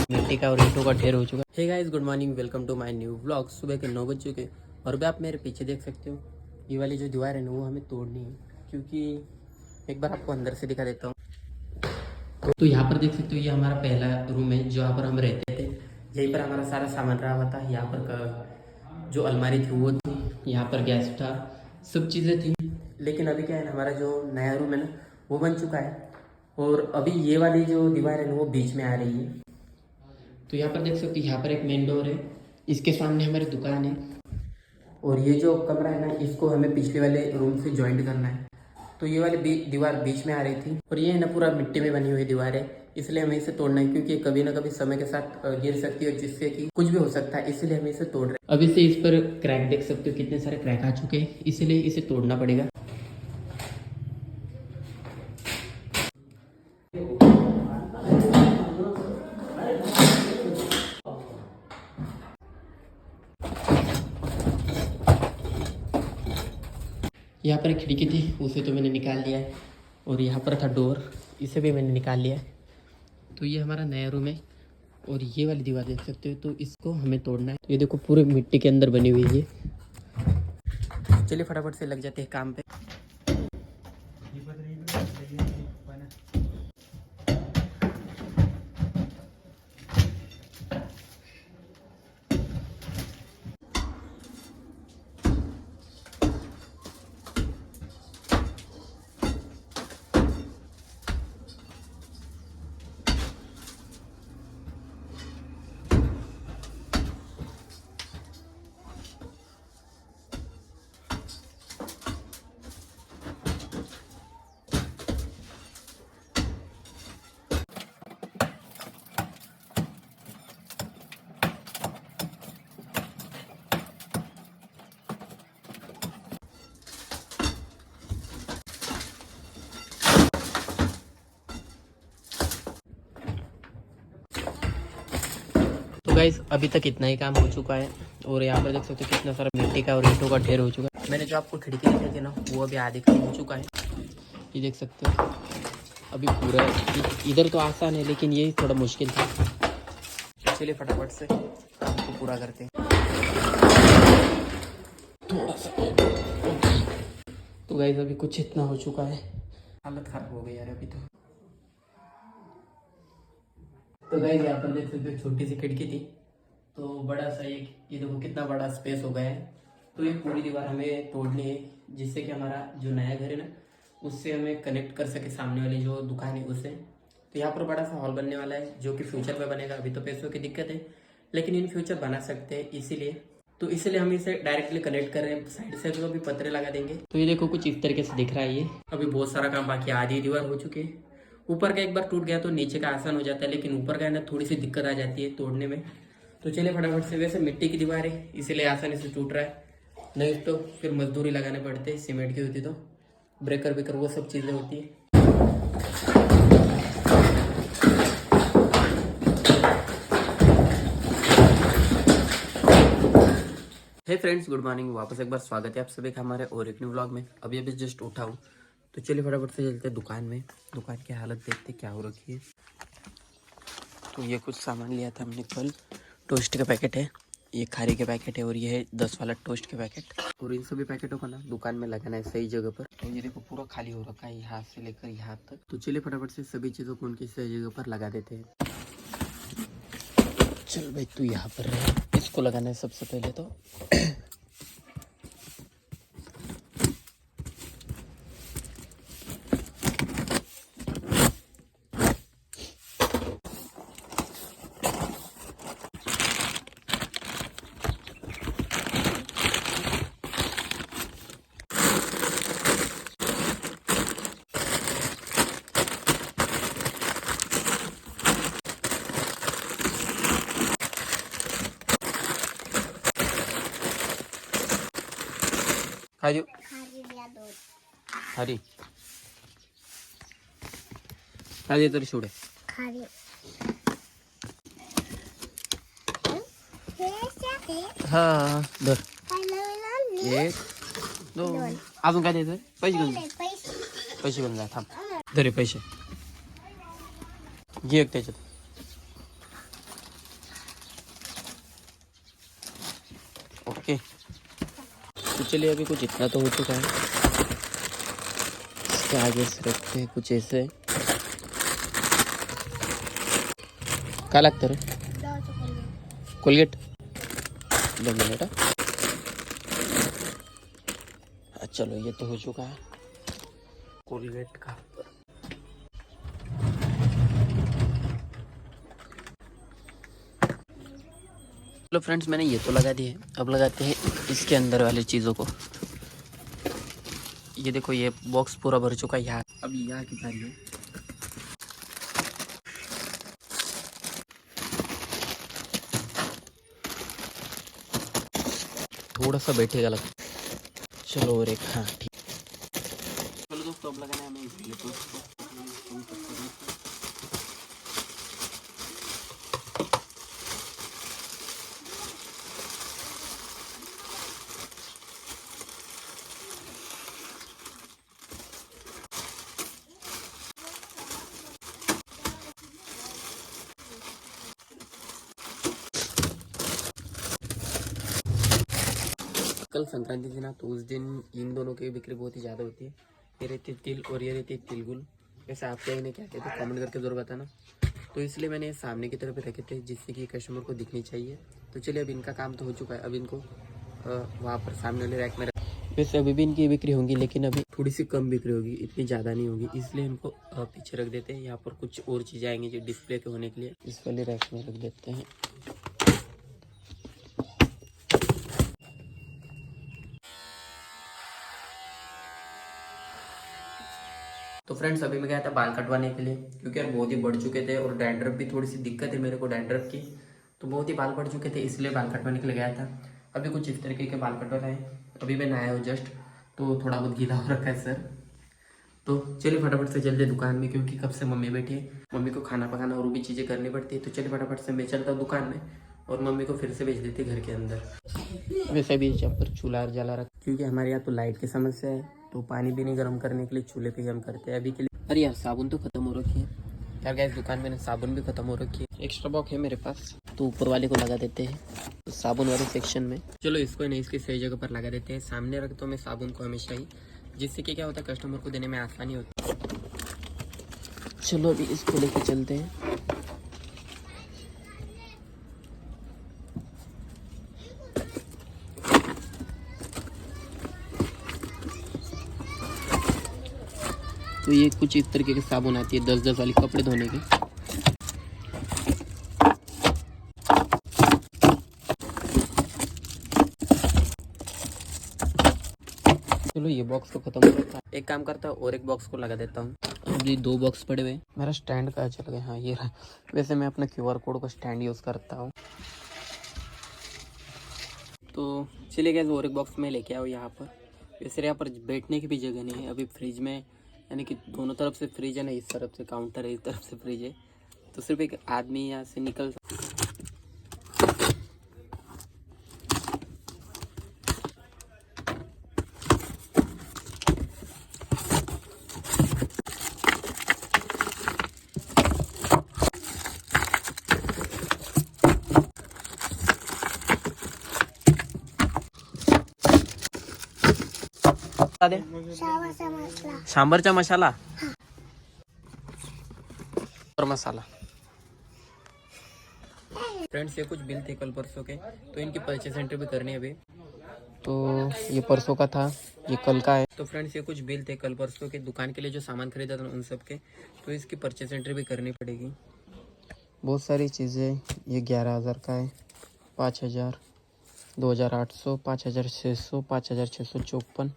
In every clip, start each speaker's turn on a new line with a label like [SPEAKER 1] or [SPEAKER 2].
[SPEAKER 1] मिट्टी का और ईंटों का ढेर हो चुका है। Hey guys, good morning, welcome to my new vlog. सुबह के 9 बज चुके हैं और अभी आप मेरे पीछे देख सकते हो, ये वाली जो दीवार है ना वो हमें तोड़नी है, क्योंकि एक बार आपको अंदर से दिखा देता हूँ। तो यहाँ पर देख सकते हो, ये हमारा पहला रूम है जहाँ पर हम रहते थे। यहीं पर हमारा सारा सामान रहा हुआ था। यहाँ पर जो अलमारी थी वो थी, यहाँ पर गैस था, सब चीज़ें थी। लेकिन अभी क्या है ना, हमारा जो नया रूम है ना वो बन चुका है और अभी ये वाली जो दीवार है ना वो बीच में आ रही है। तो यहाँ पर देख सकते हो, यहाँ पर एक मेन डोर है, इसके सामने हमारी दुकान है और ये जो कमरा है ना इसको हमें पिछले वाले रूम से ज्वाइंट करना है। तो ये वाली दीवार बीच में आ रही थी और ये है ना पूरा मिट्टी में बनी हुई दीवार है, इसलिए हमें इसे तोड़ना है, क्योंकि कभी ना कभी समय के साथ गिर सकती है जिससे कि कुछ भी हो सकता है, इसलिए हम इसे तोड़ रहे हैं। अभी से इस पर क्रैक देख सकते हो, कितने सारे क्रैक आ चुके हैं, इसलिए इसे तोड़ना पड़ेगा। यहाँ पर एक खिड़की थी, उसे तो मैंने निकाल लिया है और यहाँ पर था डोर, इसे भी मैंने निकाल लिया है। तो ये हमारा नया रूम है और ये वाली दीवार देख सकते हो, तो इसको हमें तोड़ना है। तो ये देखो पूरे मिट्टी के अंदर बनी हुई है। चलिए फटाफट से लग जाते हैं काम पे। तो गाइस, अभी तक इतना ही काम हो चुका है और यहाँ पर देख सकते हो कितना सारा मिट्टी का और ईंटों का ढेर हो चुका है। मैंने जो आपको खिड़की दिखाई थी ना वो अभी आधी काम हो चुका है, ये देख सकते हो। अभी पूरा इधर तो आसान है, लेकिन ये थोड़ा मुश्किल था। चलिए फटाफट से काम को पूरा करते हैं। थोड़ा सा तो गाइस अभी कुछ इतना हो चुका है, हालत खराब हो गई यार अभी तो गाइस यहाँ पर देख सकते हो छोटी सी खिड़की थी, तो बड़ा सा एक, ये देखो कितना बड़ा स्पेस हो गया है। तो ये पूरी दीवार हमें तोड़नी है, जिससे कि हमारा जो नया घर है ना उससे हमें कनेक्ट कर सके सामने वाली जो दुकान है उससे। तो यहाँ पर बड़ा सा हॉल बनने वाला है जो कि फ्यूचर में बनेगा। अभी तो पैसों की दिक्कत है, लेकिन इन फ्यूचर बना सकते हैं, इसीलिए हम इसे डायरेक्टली कनेक्ट कर रहे हैं। साइड से तो भी पत्रे लगा देंगे। तो ये देखो कुछ इस तरीके से दिख रहा है। ये अभी बहुत सारा काम बाकी है, आधी दीवार हो चुकी है। ऊपर का एक बार टूट गया तो नीचे का आसान हो जाता है, लेकिन ऊपर का है ना थोड़ी सी दिक्कत आ जाती है तोड़ने में। तो चलिए फटाफट से, वैसे मिट्टी की दीवार है इसीलिए आसानी से टूट रहा है, नहीं तो फिर मजदूरी लगाने पड़ते, सीमेंट की होती तो ब्रेकर वेकर वो सब चीज़ें होती है। हे फ्रेंड्स, गुड मॉर्निंग, वापस एक बार स्वागत है आप सभी का हमारे और एक न्यू व्लॉग में। अभी जस्ट उठा हूँ, तो चलिए फटाफट से चलते हैं दुकान में। दुकान की हालत देखते क्या हो रखी है। तो ये कुछ सामान लिया था हमने कल। टोस्ट का पैकेट है, ये खारी के पैकेट है और ये है 10 वाला टोस्ट के पैकेट। और इन सभी पैकेटों को ना दुकान में लगाना है सही जगह पर। तो ये देखो पूरा खाली हो रखा है यहाँ से लेकर यहाँ तक। तो चलिए फटाफट से सभी चीज़ों को उनकी सही जगह पर लगा देते हैं। चल भाई तू यहाँ पर रहे, इसको लगाना है सबसे पहले तो। खाजू खारी खाली तरी सोडे हाँ धर, 1 2 अजून काय द्यायचं? पैसे घेऊन जा, पैसे घेऊन जा, थांब धरे पैसे घे एक त्याच्यात। चलिए अभी कुछ इतना तो हो चुका है। इसके आगे से रखते हैं कुछ ऐसे। क्या लगता है कोलगेट? 2 मिनट। चलो ये तो हो चुका है कोलगेट का। चलो फ्रेंड्स, मैंने ये तो लगा दिए। अब लगाते हैं इसके अंदर वाली चीज़ों को। ये देखो, ये बॉक्स पूरा भर चुका है यहाँ। अब यहाँ की बारी है। थोड़ा सा बैठेगा लगता। चलो और एक, हाँ ठीक। चलो दोस्तों, अब लगाना है हमें इसके लिए तो कल संक्रांति थी ना, तो उस दिन इन दोनों की बिक्री बहुत ही ज़्यादा होती है। ये रहती है तिल और ये रहती है तिलगुल। वैसे आपके इन्हें क्या कहते हैं कमेंट करके जरूर बताना। तो इसलिए मैंने सामने की तरफ रखे थे जिससे कि कस्टमर को दिखनी चाहिए। तो चलिए, अब इनका काम तो हो चुका है। अब इनको वहाँ पर सामने वाले रैक में वैसे अभी भी इनकी बिक्री होंगी, लेकिन अभी थोड़ी सी कम बिक्री होगी, इतनी ज़्यादा नहीं होगी। इसलिए इनको पीछे रख देते हैं। यहाँ पर कुछ और चीज़ें आएंगी जो डिस्प्ले के होने के लिए इस वाले रैक में रख देते हैं। तो फ्रेंड्स, अभी मैं गया था बाल कटवाने के लिए, क्योंकि यार बहुत ही बढ़ चुके थे और डैंड्रफ भी थोड़ी सी दिक्कत है मेरे को डैंड्रफ की। तो बहुत ही बाल बढ़ चुके थे, इसलिए बाल कटवाने के लिए गया था। अभी कुछ इस तरीके के बाल कटवा है। अभी मैं नया हूँ जस्ट, तो थोड़ा बहुत गीला हो रखा है सर। तो चलिए फटाफट से चलते दुकान में, क्योंकि कब से मम्मी बैठी है। मम्मी को खाना पकाना और भी चीज़ें करनी पड़ती है। तो चलिए फटाफट से मैं चलता हूँ दुकान में, और मम्मी को फिर से भेज देती है घर के अंदर। वैसे भी यहाँ पर चूल्हा जला रखा, क्योंकि हमारे यहाँ तो लाइट की समस्या है। तो पानी भी नहीं गर्म करने के लिए चूल्हे पे गर्म करते हैं अभी के लिए। अरे यार, साबुन तो खत्म हो रखी है यार। गैस दुकान में साबुन भी खत्म हो रखी है। एक्स्ट्रा बॉक्स है मेरे पास, तो ऊपर वाले को लगा देते हैं तो साबुन वाले सेक्शन में। चलो इसको नहीं, इसकी सही जगह पर लगा देते हैं। सामने रखता हूँ मैं साबुन को हमेशा ही, जिससे कि क्या होता है कस्टमर को देने में आसानी होती है। चलो अभी इसको लेके चलते हैं। तो ये कुछ इस तरीके की साबुन आती है 10-10 वाली कपड़े धोने की। चलो ये बॉक्स तो खत्म हो रहा था। एक काम करता हूँ और एक बॉक्स को लगा देता हूँ। अभी 2 बॉक्स पड़े हुए। मेरा स्टैंड कहाँ चल गया? हाँ ये रहा। वैसे मैं अपना QR कोड का स्टैंड यूज़ करता हूँ। तो चलिए गैस, और एक बॉक्स में लेके आओ यहाँ पर। वैसे यहाँ पर बैठने की भी जगह नहीं है अभी फ्रिज में, यानी कि दोनों तरफ से फ्रिज है ना, इस तरफ से काउंटर है, इस तरफ से फ्रिज है। तो सिर्फ एक आदमी यहाँ से निकल दे सांबरचा मसाला और मसाला। फ्रेंड्स, ये कुछ बिल थे कल परसों के, तो इनकी परचेस एंट्री भी करनी है अभी। तो ये परसों का था, ये कल का है। तो फ्रेंड्स, ये कुछ बिल थे कल परसों के दुकान के लिए जो सामान खरीदा था उन सब के, तो इसकी परचेस एंट्री भी करनी पड़ेगी। बहुत सारी चीज़ें। ये 11,000 का है, 5,000, 2,800, 5,600, 5,654।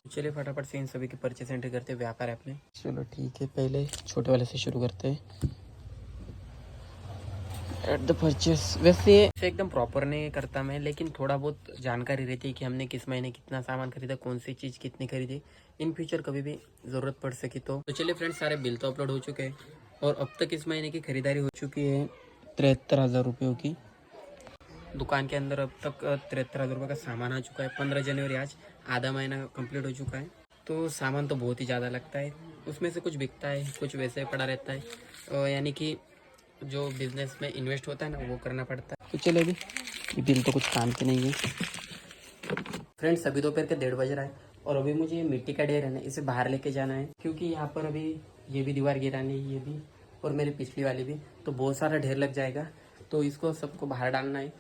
[SPEAKER 1] चलिए फटाफट से इन सभी की परचेस एंट्री करते हैं, व्यापार है अपने। चलो ठीक है, पहले छोटे वाले से शुरू करते हैं। At the purchase. वैसे एकदम प्रॉपर नहीं करता मैं, लेकिन थोड़ा बहुत जानकारी रहती है कि हमने किस महीने कितना सामान खरीदा, कौन सी चीज़ कितनी खरीदी, इन फ्यूचर कभी भी ज़रूरत पड़ सकी तो। चलिए फ्रेंड्स, सारे बिल तो अपलोड हो चुके हैं, और अब तक इस महीने की खरीदारी हो चुकी है 73,000 रुपयों की। दुकान के अंदर अब तक 73,000 रुपये का सामान आ चुका है। 15 जनवरी आज, आधा महीना कंप्लीट हो चुका है। तो सामान तो बहुत ही ज़्यादा लगता है। उसमें से कुछ बिकता है, कुछ वैसे पड़ा रहता है, यानी कि जो बिजनेस में इन्वेस्ट होता है ना, वो करना पड़ता है। तो चलो अभी ये बिल तो कुछ काम के नहीं है। फ्रेंड्स अभी दोपहर के 1:30 बज रहा है और अभी मुझे ये मिट्टी का ढेर है ना, इसे बाहर लेके जाना है क्योंकि यहाँ पर अभी ये भी दीवार गिरानी है, ये भी और मेरी पिछली वाली भी, तो बहुत सारा ढेर लग जाएगा। तो इसको सबको बाहर डालना है।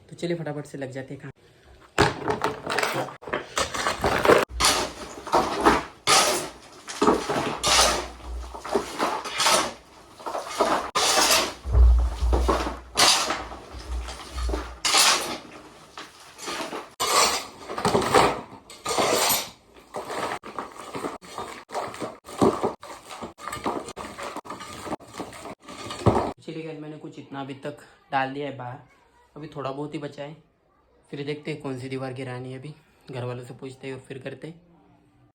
[SPEAKER 1] तो चलिए फटाफट से लग जाते हैं काम। चलिए गाइस मैंने कुछ इतना अभी तक डाल दिया है बाहर, अभी थोड़ा बहुत ही बचा है। फिर देखते हैं कौन सी दीवार गिरानी है, अभी घर वालों से पूछते हैं और फिर करते हैं।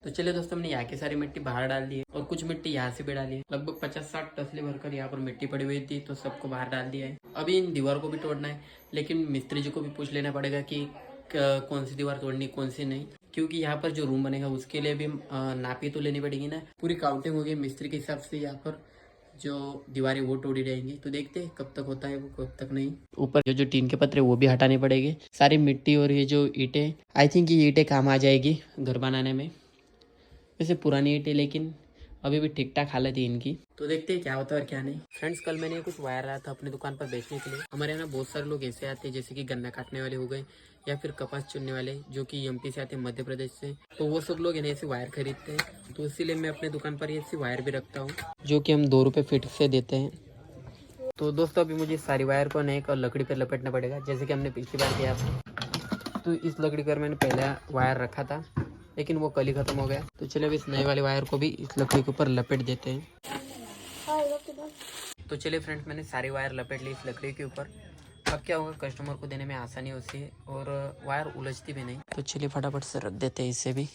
[SPEAKER 1] तो चलिए दोस्तों मैंने यहाँ की सारी मिट्टी बाहर डाल दी है और कुछ मिट्टी यहाँ से भी डाली है। लगभग 50-60 तसले भरकर यहाँ पर मिट्टी पड़ी हुई थी, तो सबको बाहर डाल दिया है। अभी इन दीवार को भी तोड़ना है, लेकिन मिस्त्री जी को भी पूछ लेना पड़ेगा कि कौन सी दीवार तोड़नी कौन सी नहीं, क्योंकि यहाँ पर जो रूम बनेगा उसके लिए भी नापी तो लेनी पड़ेगी ना। पूरी काउंटिंग होगी मिस्त्री के हिसाब से, यहाँ पर जो दीवारें वो तोड़ी रहेंगी। तो देखते हैं कब तक होता है वो, कब तक नहीं। ऊपर जो टीन के पत्रे वो भी हटाने पड़ेंगे, सारी मिट्टी और ये जो ईंटें, आई थिंक ये ईंटें काम आ जाएगी घर बनाने में। वैसे पुरानी ईंटें लेकिन अभी भी ठीक ठाक हालत है इनकी। तो देखते हैं क्या होता है और क्या नहीं। फ्रेंड्स कल मैंने कुछ वायर लाया था अपनी दुकान पर बेचने के लिए। हमारे यहाँ बहुत सारे लोग ऐसे आते हैं जैसे कि गन्ना काटने वाले हो गए या फिर कपास चुनने वाले, जो कि एमपी से आते हैं, मध्य प्रदेश से। तो वो सब लोग ऐसे वायर खरीदते हैं, तो इसीलिए मैं अपने दुकान पर ऐसी वायर भी रखता हूँ, जो कि हम 2 रुपये फीट से देते हैं। तो दोस्तों अभी मुझे सारी वायर को नए और लकड़ी पर लपेटना पड़ेगा, जैसे कि हमने पिछली बार किया था। तो इस लकड़ी पर मैंने पहले वायर रखा था, लेकिन वो कल ही खत्म हो गया। तो चलिए अब इस नए वाले वायर को भी इस लकड़ी के ऊपर लपेट देते हैं। तो चलिए फ्रेंड्स मैंने सारी वायर लपेट ली इस लकड़ी के ऊपर। अब क्या होगा, कस्टमर को देने में आसानी होती है और वायर उलझती भी नहीं। तो चलिए फटाफट से रख देते हैं इसे भी।